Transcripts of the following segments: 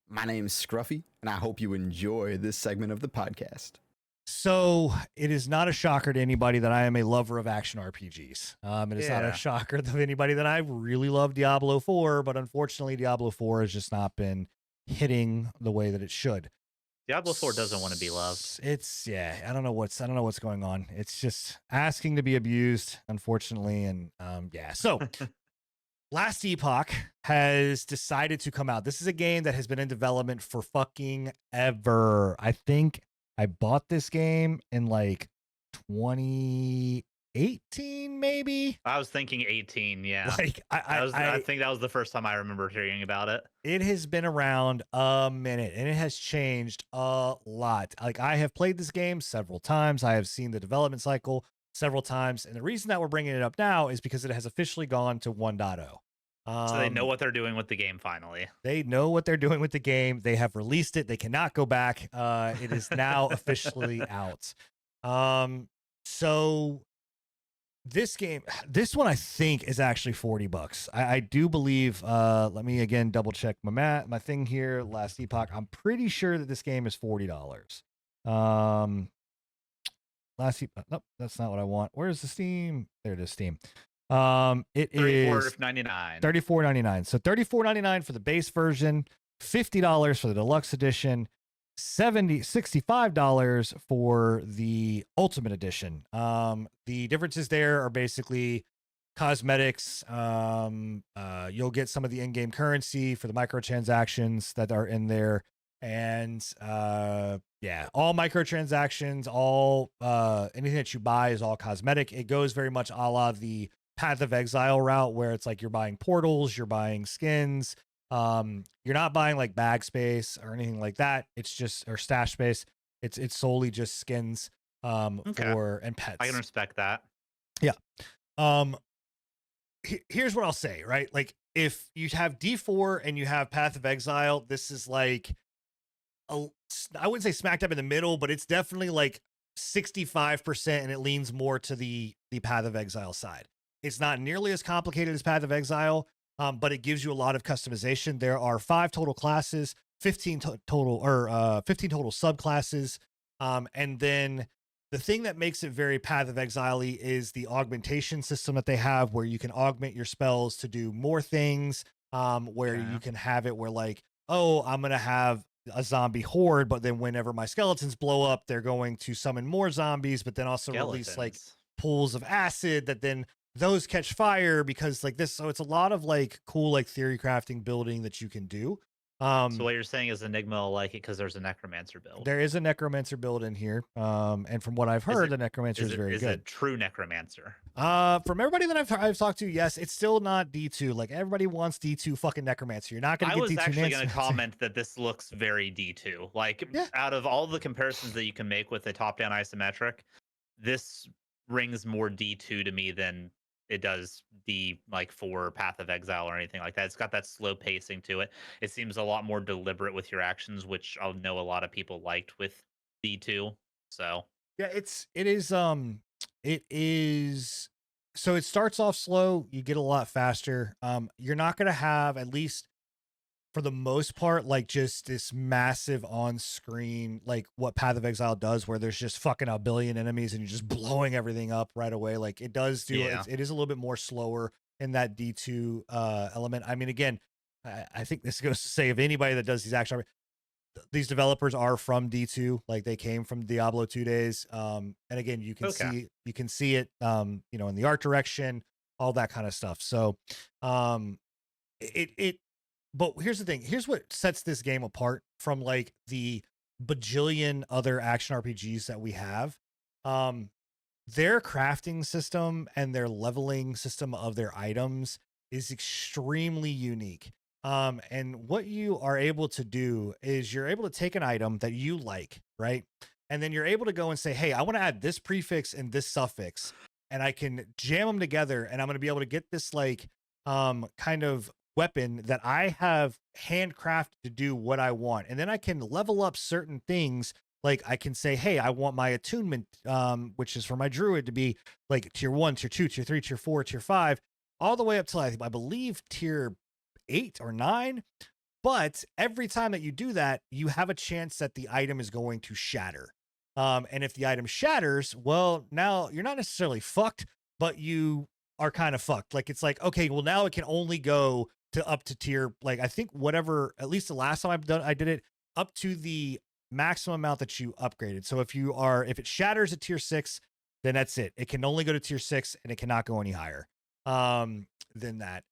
My name's Scruffy, and I hope you enjoy this segment of the podcast. So it is not a shocker to anybody that I am a lover of action RPGs. It is not a shocker to anybody that I really love Diablo 4, but unfortunately Diablo 4 has just not been hitting the way that it should. Diablo 4 doesn't want to be loved. I don't know what's going on. It's just asking to be abused, unfortunately, and So Last Epoch has decided to come out. This is a game that has been in development for fucking ever. I think I bought this game in like 2018, maybe. I was thinking 18, yeah. Like I think that was the first time I remember hearing about it. It has been around a minute and it has changed a lot. Like I have played this game several times. I have seen the development cycle several times. And the reason that we're bringing it up now is because it has officially gone to 1.0. So they know what they're doing with the game finally. They know what they're doing with the game. They have released it. They cannot go back. It is now officially out. So this one I think is actually $40. I do believe, let me again double check my thing here, Last Epoch. I'm pretty sure that this game is $40. Last Epoch, nope, that's not what I want. Where's the Steam? There it is, Steam. It is $34.99. $34.99. So $34.99 for the base version, $50 for the deluxe edition, $65 for the ultimate edition. The differences there are basically cosmetics. You'll get some of the in-game currency for the microtransactions that are in there. And all microtransactions, all anything that you buy is all cosmetic. It goes very much a la the Path of Exile route, where it's like you're buying portals, you're buying skins. You're not buying like bag space or anything like that. It's just, or stash space. It's solely just skins for and pets. I can respect that. Yeah. Here's what I'll say, right? Like if you have D4 and you have Path of Exile, this is like I wouldn't say smack dab in the middle, but it's definitely like 65%, and it leans more to the Path of Exile side. It's not nearly as complicated as Path of Exile, but it gives you a lot of customization. There are 5 total classes, 15 total subclasses, and then the thing that makes it very Path of Exile-y is the augmentation system that they have, where you can augment your spells to do more things. Where you can have it where like, oh, I'm gonna have a zombie horde, but then whenever my skeletons blow up, they're going to summon more zombies, but then also release like pools of acid that then those catch fire because like this. So it's a lot of like cool like theory crafting building that you can do. So what you're saying is Enigma will like it because there's a necromancer build. There is a necromancer build in here, and from what I've heard, the necromancer is very good. Is it true necromancer? From everybody that I've talked to, yes, it's still not D2. Like everybody wants D2 fucking necromancer. You're not gonna get D2. I was actually gonna comment that this looks very D2. Like out of all the comparisons that you can make with a top-down isometric, this rings more D2 to me than it does the like 4 Path of Exile or anything like that. It's got that slow pacing to it. It seems a lot more deliberate with your actions, which I know a lot of people liked with D2. So yeah, it is. So it starts off slow. You get a lot faster. You're not gonna have, at least for the most part, like just this massive on-screen, like what Path of Exile does, where there's just fucking a billion enemies and you're just blowing everything up right away. Like it does do, it is a little bit more slower in that D2 element. I mean, again, I think this goes to say, if anybody that does these action, these developers are from D2, like they came from Diablo 2 days. And again, you can see it, in the art direction, all that kind of stuff. So, but here's the thing. Here's what sets this game apart from like the bajillion other action RPGs that we have. Their crafting system and their leveling system of their items is extremely unique. And what you are able to do is you're able to take an item that you like, right? And then you're able to go and say, hey, I want to add this prefix and this suffix, and I can jam them together, and I'm going to be able to get this like kind of weapon that I have handcrafted to do what I want. And then I can level up certain things. Like I can say, hey, I want my attunement, which is for my druid, to be like tier 1, tier 2, tier 3, tier 4, tier 5, all the way up till I believe tier 8 or 9. But every time that you do that, you have a chance that the item is going to shatter. And if the item shatters, well, now you're not necessarily fucked, but you are kind of fucked. Like it's like, okay, well now it can only go to up to tier, like I think whatever, at least the last time I did it, up to the maximum amount that you upgraded. So if it shatters at tier 6, then that's it. It can only go to tier 6 and it cannot go any higher than that.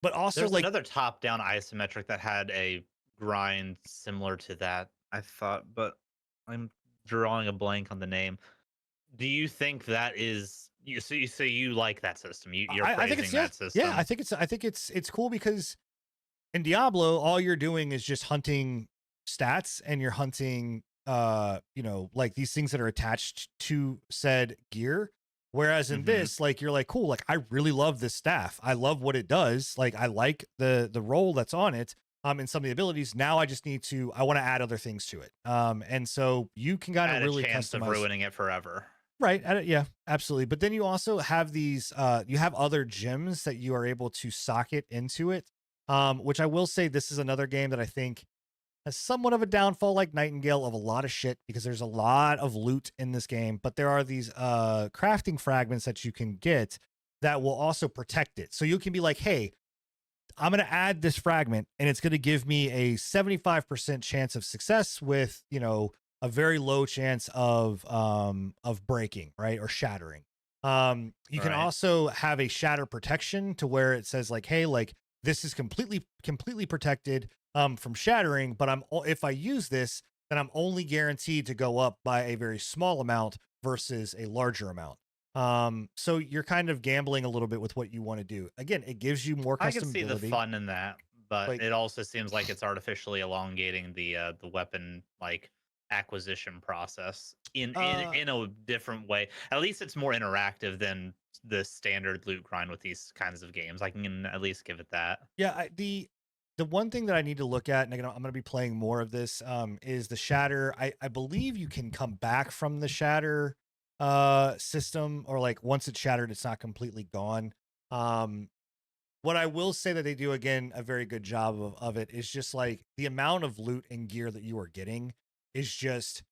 But also There's like another top-down isometric that had a grind similar to that, I thought, but I'm drawing a blank on the name. Do you think that is you? So you like that system? You're I think praising it's that yeah, system. I think it's cool because in Diablo, all you're doing is just hunting stats and you're hunting like these things that are attached to said gear. Whereas in this, like you're like, cool, like I really love this staff. I love what it does. Like I like the role that's on it. And some of the abilities. Now I just need to I want to add other things to it. And so you can kind of Had a really chance of customize. ruining it forever. Right. Yeah, absolutely. But then you also have these you have other gems that you are able to socket into it. Which I will say this is another game that I think has somewhat of a downfall like Nightingale of a lot of shit because there's a lot of loot in this game, but there are these crafting fragments that you can get that will also protect it. So you can be like, "Hey, I'm going to add this fragment and it's going to give me a 75% chance of success with, a very low chance of breaking, right? Or shattering. You can Right. also have a shatter protection to where it says like, hey, like this is completely protected from shattering, but if I use this, then I'm only guaranteed to go up by a very small amount versus a larger amount. So you're kind of gambling a little bit with what you want to do. Again, it gives you more I can see the customability. fun in that, but Like it also seems like it's artificially elongating the weapon like acquisition process in a different way. At least it's more interactive than the standard loot grind with these kinds of games. I can at least give it that. yeah, the one thing that I need to look at, and I'm going to be playing more of this, is the shatter. I believe you can come back from the shatter system, or like once it's shattered, it's not completely gone. Um, what I will say that they do again a very good job of it is just like the amount of loot and gear that you are getting is just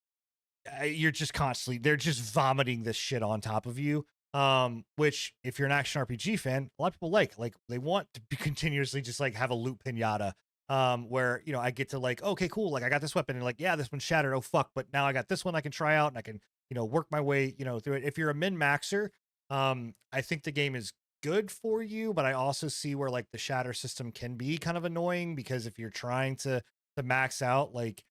you're just constantly they're just vomiting this shit on top of you. Which if you're an action RPG fan, a lot of people like they want to be continuously just like have a loot pinata. Where I get to like, okay, cool, like I got this weapon and like, yeah, this one's shattered. Oh fuck, but now I got this one I can try out and I can, work my way, through it. If you're a min maxer, I think the game is good for you, but I also see where like the shatter system can be kind of annoying because if you're trying to max out, like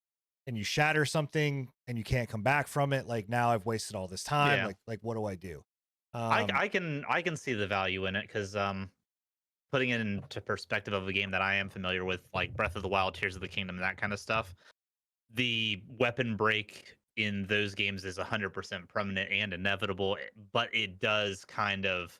and you shatter something and you can't come back from it, like now I've wasted all this time. Yeah. Like what do I do? I can see the value in it because putting it into perspective of a game that I am familiar with, like Breath of the Wild, Tears of the Kingdom, and that kind of stuff, the weapon break in those games is 100% permanent and inevitable, but it does kind of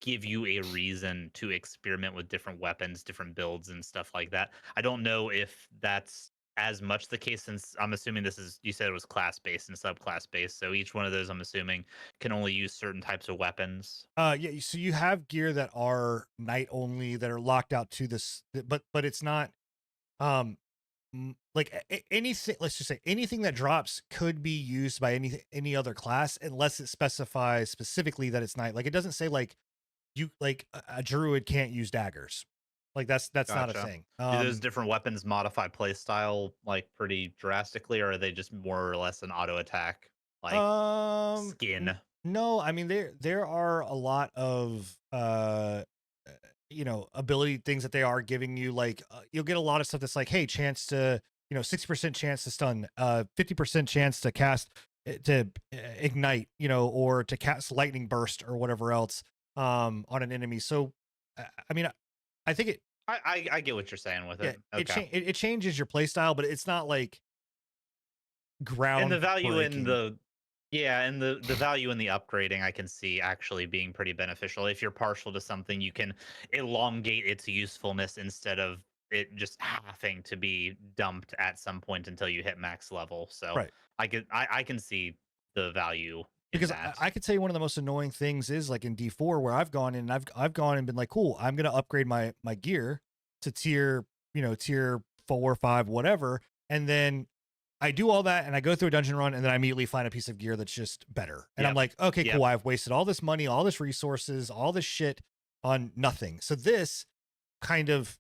give you a reason to experiment with different weapons, different builds, and stuff like that. I don't know if that's as much the case since I'm assuming this is you said it was class based and subclass based. So each one of those I'm assuming can only use certain types of weapons. Yeah, so you have gear that are night only that are locked out to this, but it's not um like anything. Let's just say anything that drops could be used by any other class unless it specifies specifically that it's night. Like it doesn't say like you like a druid can't use daggers. Like that's not a Gotcha. thing. Do those different weapons modify play style like pretty drastically, or are they just more or less an auto attack like skin? No, I mean there are a lot of ability things that they are giving you. Like you'll get a lot of stuff that's like, hey, chance to 60% chance to stun, 50% chance to cast to ignite, or to cast lightning burst or whatever else on an enemy. So I mean I think it I get what you're saying with yeah it. Okay. it changes your play style, but it's not like And the value in groundbreaking. the yeah, and the value in the upgrading I can see actually being pretty beneficial. If you're partial to something, you can elongate its usefulness instead of it just having to be dumped at some point until you hit max level. So Right. I can see the value in Because that. I could tell you one of the most annoying things is like in D4 where I've gone in and I've gone and been like, cool, I'm gonna upgrade my gear. to tier, tier 4, 5, whatever. And then I do all that and I go through a dungeon run and then I immediately find a piece of gear that's just better. And I'm like, okay, cool. I've wasted all this money, all this resources, all this shit on nothing. So this kind of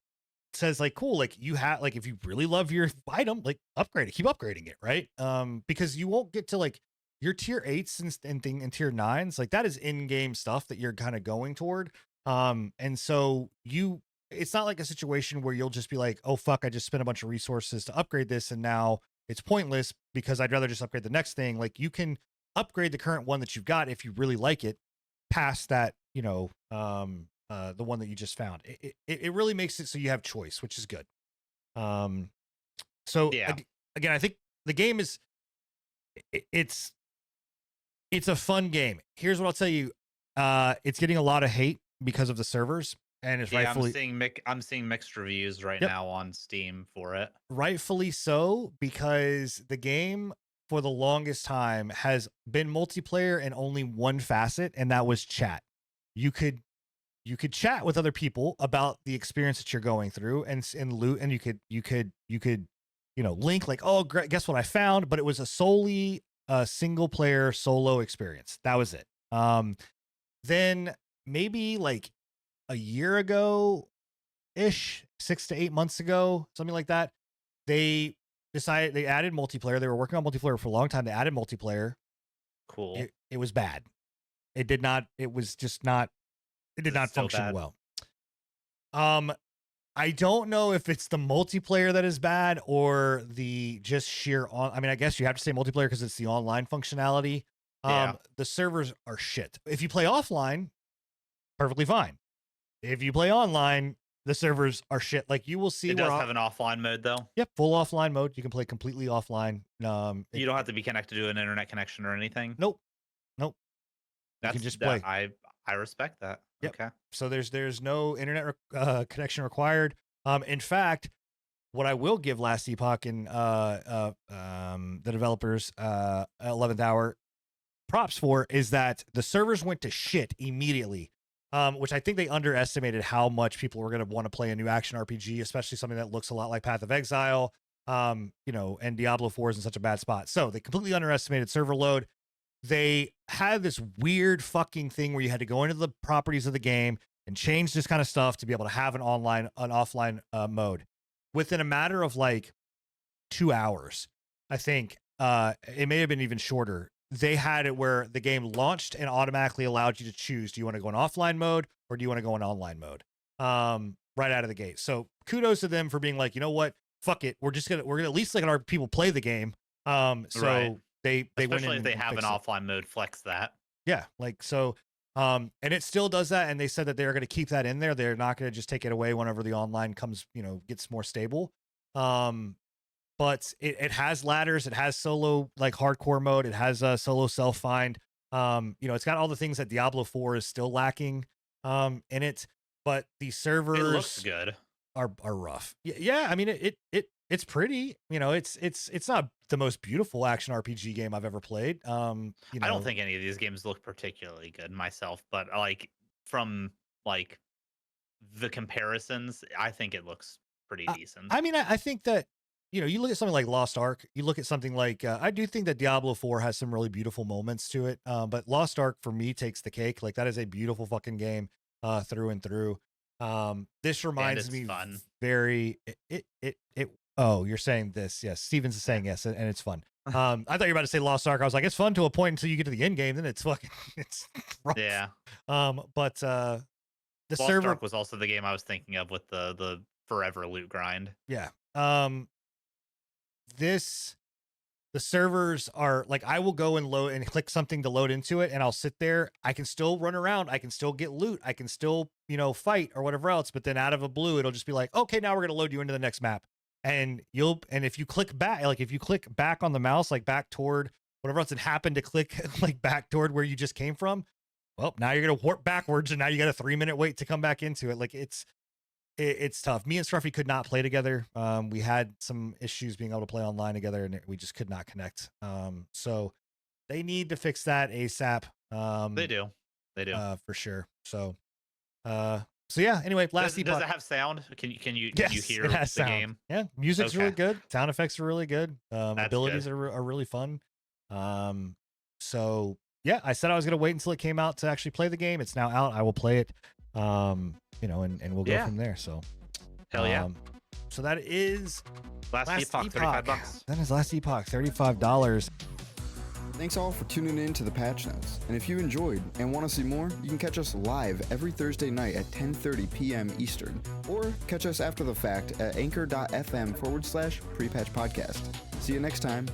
says like, cool, like you have, like, if you really love your item, like upgrade it, keep upgrading it. Right. Because you won't get to like your tier 8s and tier 9s, like that is in-game stuff that you're kind of going toward. And so it's not like a situation where you'll just be like, oh fuck, I just spent a bunch of resources to upgrade this and now it's pointless because I'd rather just upgrade the next thing. Like you can upgrade the current one that you've got if you really like it past that, the one that you just found. It really makes it so you have choice, which is good. So again, I think the game is, it's a fun game. Here's what I'll tell you. It's getting a lot of hate because of the servers. And it's rightfully, I'm seeing mixed reviews right now on Steam for it. Rightfully so, because the game for the longest time has been multiplayer and only one facet, and that was chat. You could chat with other people about the experience that you're going through and loot, and you could link like, oh, guess what I found, but it was a solely single player solo experience. That was it. Then maybe like a year ago ish, 6 to 8 months ago, something like that, they decided they added multiplayer. They were working on multiplayer for a long time. They added multiplayer. Cool. It was bad. It did not function well. I don't know if it's the multiplayer that is bad or the just sheer I mean, I guess you have to say multiplayer because it's the online functionality. The servers are shit. If you play offline, perfectly fine. If you play online, the servers are shit. Like you will see. It does have an offline mode though. Yep, full offline mode. You can play completely offline. You don't have to be connected to an internet connection or anything. Nope. You can just play. I respect that. Yep. Okay. So there's no internet connection required. In fact, what I will give Last Epoch and the developers 11th Hour props for is that the servers went to shit immediately. Which I think they underestimated how much people were going to want to play a new action RPG, especially something that looks a lot like Path of Exile, and Diablo 4 is in such a bad spot. So they completely underestimated server load. They had this weird fucking thing where you had to go into the properties of the game and change this kind of stuff to be able to have an offline mode. Within a matter of like 2 hours, I think, it may have been even shorter. They had it where the game launched and automatically allowed you to choose. Do you want to go in offline mode or do you want to go in online mode? Right out of the gate. So kudos to them for being like, you know what? Fuck it. We're gonna at least let our people play the game. So right. they especially went if they have an offline mode, flex that. Yeah, like so. And it still does that. And they said that they're going to keep that in there. They're not going to just take it away whenever the online comes, gets more stable. But it has ladders. It has solo, like hardcore mode. It has a solo self find. It's got all the things that Diablo 4 is still lacking in it. But the servers it looks good. Are rough. Yeah. I mean, it's pretty. It's not the most beautiful action RPG game I've ever played. I don't think any of these games look particularly good myself, but like from like the comparisons, I think it looks pretty decent. I mean, I think that. You look at something like Lost Ark, you look at something like, I do think that Diablo 4 has some really beautiful moments to it. But Lost Ark for me takes the cake. Like that is a beautiful fucking game, through and through. This reminds me fun. Oh, you're saying this. Yes. Stevens is saying yes. And it's fun. I thought you were about to say Lost Ark. I was like, it's fun to a point until you get to the end game. Then it's fucking, it's rough. Yeah. But the Lost server Ark was also the game I was thinking of with the forever loot grind. Yeah. The servers are like, I will go and load and click something to load into it and I'll sit there. I can still run around. I can still get loot. I can still, fight or whatever else. But then out of a blue, it'll just be like, okay, now we're going to load you into the next map. And if you click back, like if you click back on the mouse, like back toward whatever else, it happened to click like back toward where you just came from. Well, now you're going to warp backwards and now you got a 3-minute wait to come back into it. Like it's tough. Me and Scruffy could not play together. We had some issues being able to play online together and we just could not connect. So they need to fix that ASAP. They do. For sure. So So yeah, anyway, last Does it have sound? Can you Yes, hear it has the sound. game? Yeah, music's really Okay. good. Sound effects are really good. That's Abilities good. are really fun. So yeah, I said I was gonna wait until it came out to actually play the game. It's now out. I will play it. You know, and we'll go Yeah. from there. So Hell yeah. So that is Last Epoch, $35. That is Last Epoch, $35. Thanks all for tuning in to the Patch Notes. And if you enjoyed and want to see more, you can catch us live every Thursday night at 10:30 p.m. Eastern, or catch us after the fact at anchor.fm/prepatch podcast. See you next time.